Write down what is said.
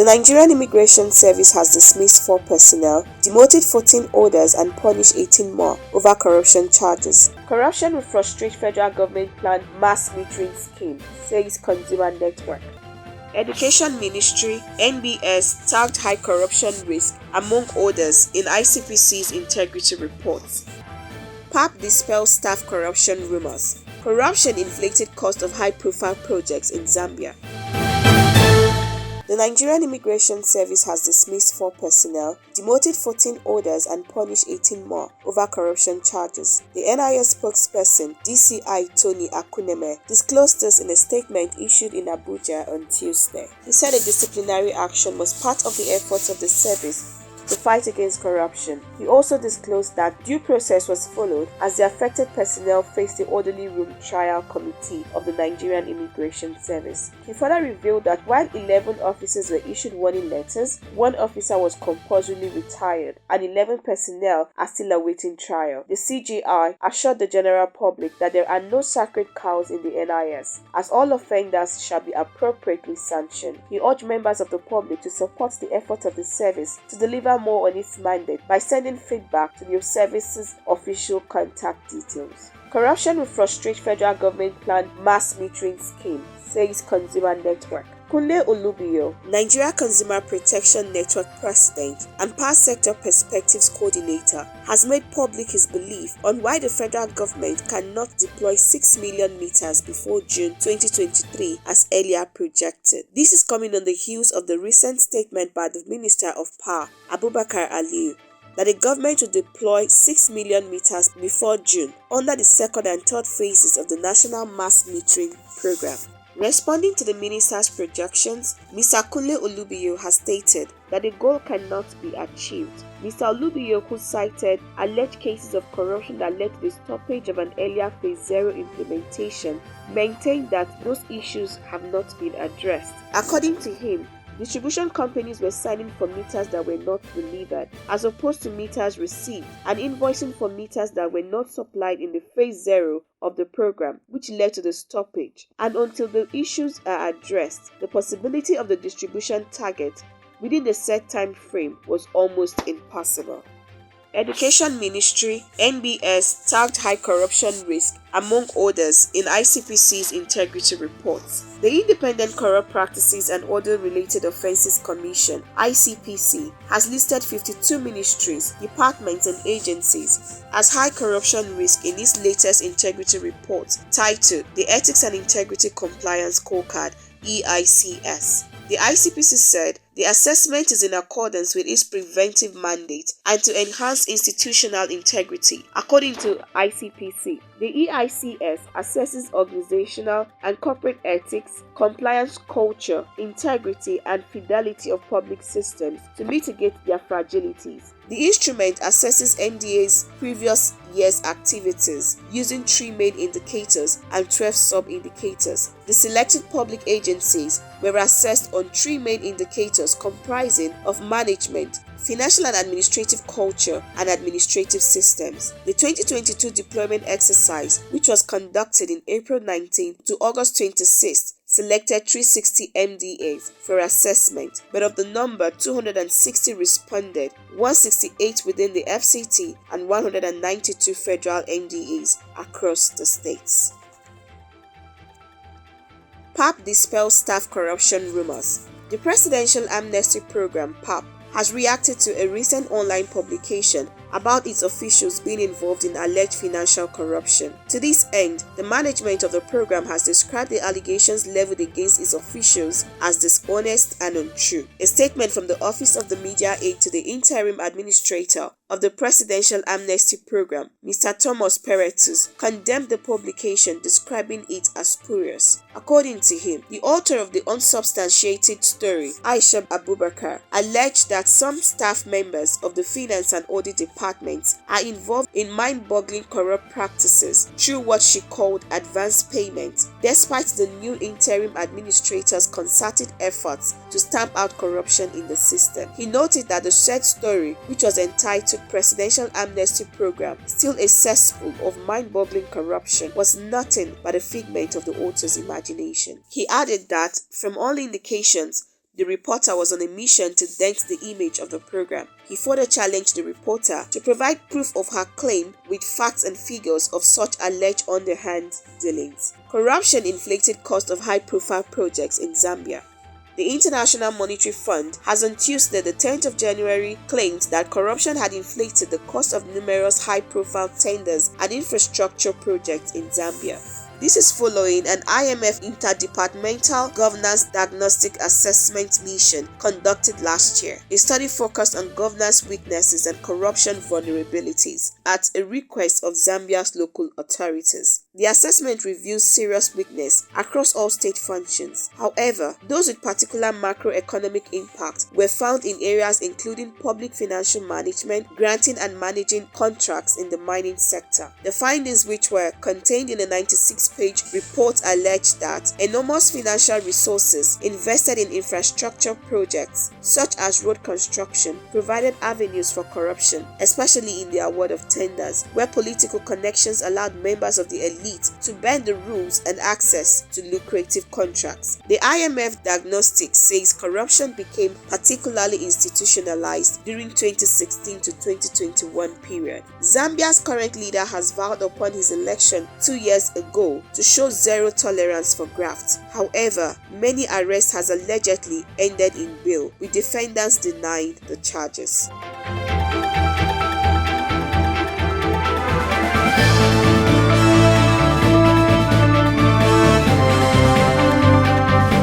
Nigerian Immigration Service has dismissed 4 personnel, demoted 14 others and punished 18 more over corruption charges. Corruption will frustrate federal government planned mass metering scheme, says Consumer Network. Education Ministry (NBS) tagged high corruption risk among others in ICPC's integrity report. PAP dispels staff corruption rumors. Corruption inflated cost of high-profile projects in Zambia. The Nigerian Immigration Service has dismissed 4 personnel, demoted 14 others and punished 18 more over corruption charges. The NIS spokesperson, DCI Tony Akuneme, disclosed this in a statement issued in Abuja on Tuesday. He said a disciplinary action was part of the efforts of the service to fight against corruption. He also disclosed that due process was followed as the affected personnel faced the orderly room trial committee of the Nigerian Immigration Service. He further revealed that while 11 officers were issued warning letters, 1 officer was compulsorily retired and 11 personnel are still awaiting trial. The CJI assured the general public that there are no sacred cows in the NIS, as all offenders shall be appropriately sanctioned. He urged members of the public to support the efforts of the service to deliver more on its mandate by sending feedback to the service's official contact details. Corruption will frustrate federal government planned mass metering scheme, says Consumer Network. Kunle Olubiyo, Nigeria Consumer Protection Network President and Power Sector Perspectives Coordinator, has made public his belief on why the federal government cannot deploy 6 million meters before June 2023 as earlier projected. This is coming on the heels of the recent statement by the Minister of Power, Abubakar Aliyu, that the government will deploy 6 million meters before June under the second and third phases of the National Mass Metering Program. Responding to the minister's projections, Mr. Kunle Olubiyo has stated that the goal cannot be achieved. Mr. Olubiyo, who cited alleged cases of corruption that led to the stoppage of an earlier Phase 0 implementation, maintained that those issues have not been addressed. According to him, distribution companies were signing for meters that were not delivered, as opposed to meters received, and invoicing for meters that were not supplied in the Phase 0 of the program, which led to the stoppage. And until the issues are addressed, the possibility of the distribution target within the set time frame was almost impossible. Education Ministry (NBS) tagged high corruption risk among others in ICPC's integrity report. The Independent Corrupt Practices and Other Related Offences Commission (ICPC) has listed 52 ministries, departments and agencies as high corruption risk in its latest integrity report titled The Ethics and Integrity Compliance Scorecard (EICS). The ICPC said the assessment is in accordance with its preventive mandate and to enhance institutional integrity. According to ICPC, the EICS assesses organizational and corporate ethics, compliance culture, integrity, and fidelity of public systems to mitigate their fragilities. The instrument assesses NDA's previous year's activities using 3 main indicators and 12 sub-indicators. The selected public agencies were assessed on 3 main indicators comprising of management, financial and administrative culture, and administrative systems. The 2022 deployment exercise, which was conducted in April 19 to August 26, selected 360 MDAs for assessment, but of the number, 260 responded, 168 within the FCT and 192 federal MDAs across the states. PAP dispels staff corruption rumors. The Presidential Amnesty Program (PAP) has reacted to a recent online publication about its officials being involved in alleged financial corruption. To this end, the management of the program has described the allegations leveled against its officials as dishonest and untrue. A statement from the Office of the Media Aide to the Interim Administrator of the Presidential Amnesty Program, Mr. Thomas Peretus, condemned the publication, describing it as spurious. According to him, the author of the unsubstantiated story, Aisha Abubakar, alleged that some staff members of the Finance and Audit departments are involved in mind-boggling corrupt practices through what she called advance payments, despite the new interim administrator's concerted efforts to stamp out corruption in the system. He noted that the said story, which was entitled Presidential Amnesty Program, still a cesspool of mind-boggling corruption, was nothing but a figment of the author's imagination. He added that, from all indications, The reporter was on a mission to dent the image of the program. He further challenged the reporter to provide proof of her claim with facts and figures of such alleged underhand dealings. Corruption inflated cost of high-profile projects in Zambia. The International Monetary Fund has on Tuesday, the 10th of January, claimed that corruption had inflated the cost of numerous high-profile tenders and infrastructure projects in Zambia. This is following an IMF Interdepartmental Governance Diagnostic Assessment mission conducted last year. The study focused on governance weaknesses and corruption vulnerabilities at a request of Zambia's local authorities. The assessment reveals serious weakness across all state functions. However, those with particular macroeconomic impact were found in areas including public financial management, granting and managing contracts in the mining sector. The findings, which were contained in a 96-page report, alleged that enormous financial resources invested in infrastructure projects such as road construction provided avenues for corruption, especially in the award of tenders, where political connections allowed members of the elite to bend the rules and access to lucrative contracts. The IMF diagnostic says corruption became particularly institutionalized during 2016 to 2021 period. Zambia's current leader has vowed upon his election 2 years ago to show zero tolerance for graft. However, many arrests has allegedly ended in bail, with defendants denying the charges.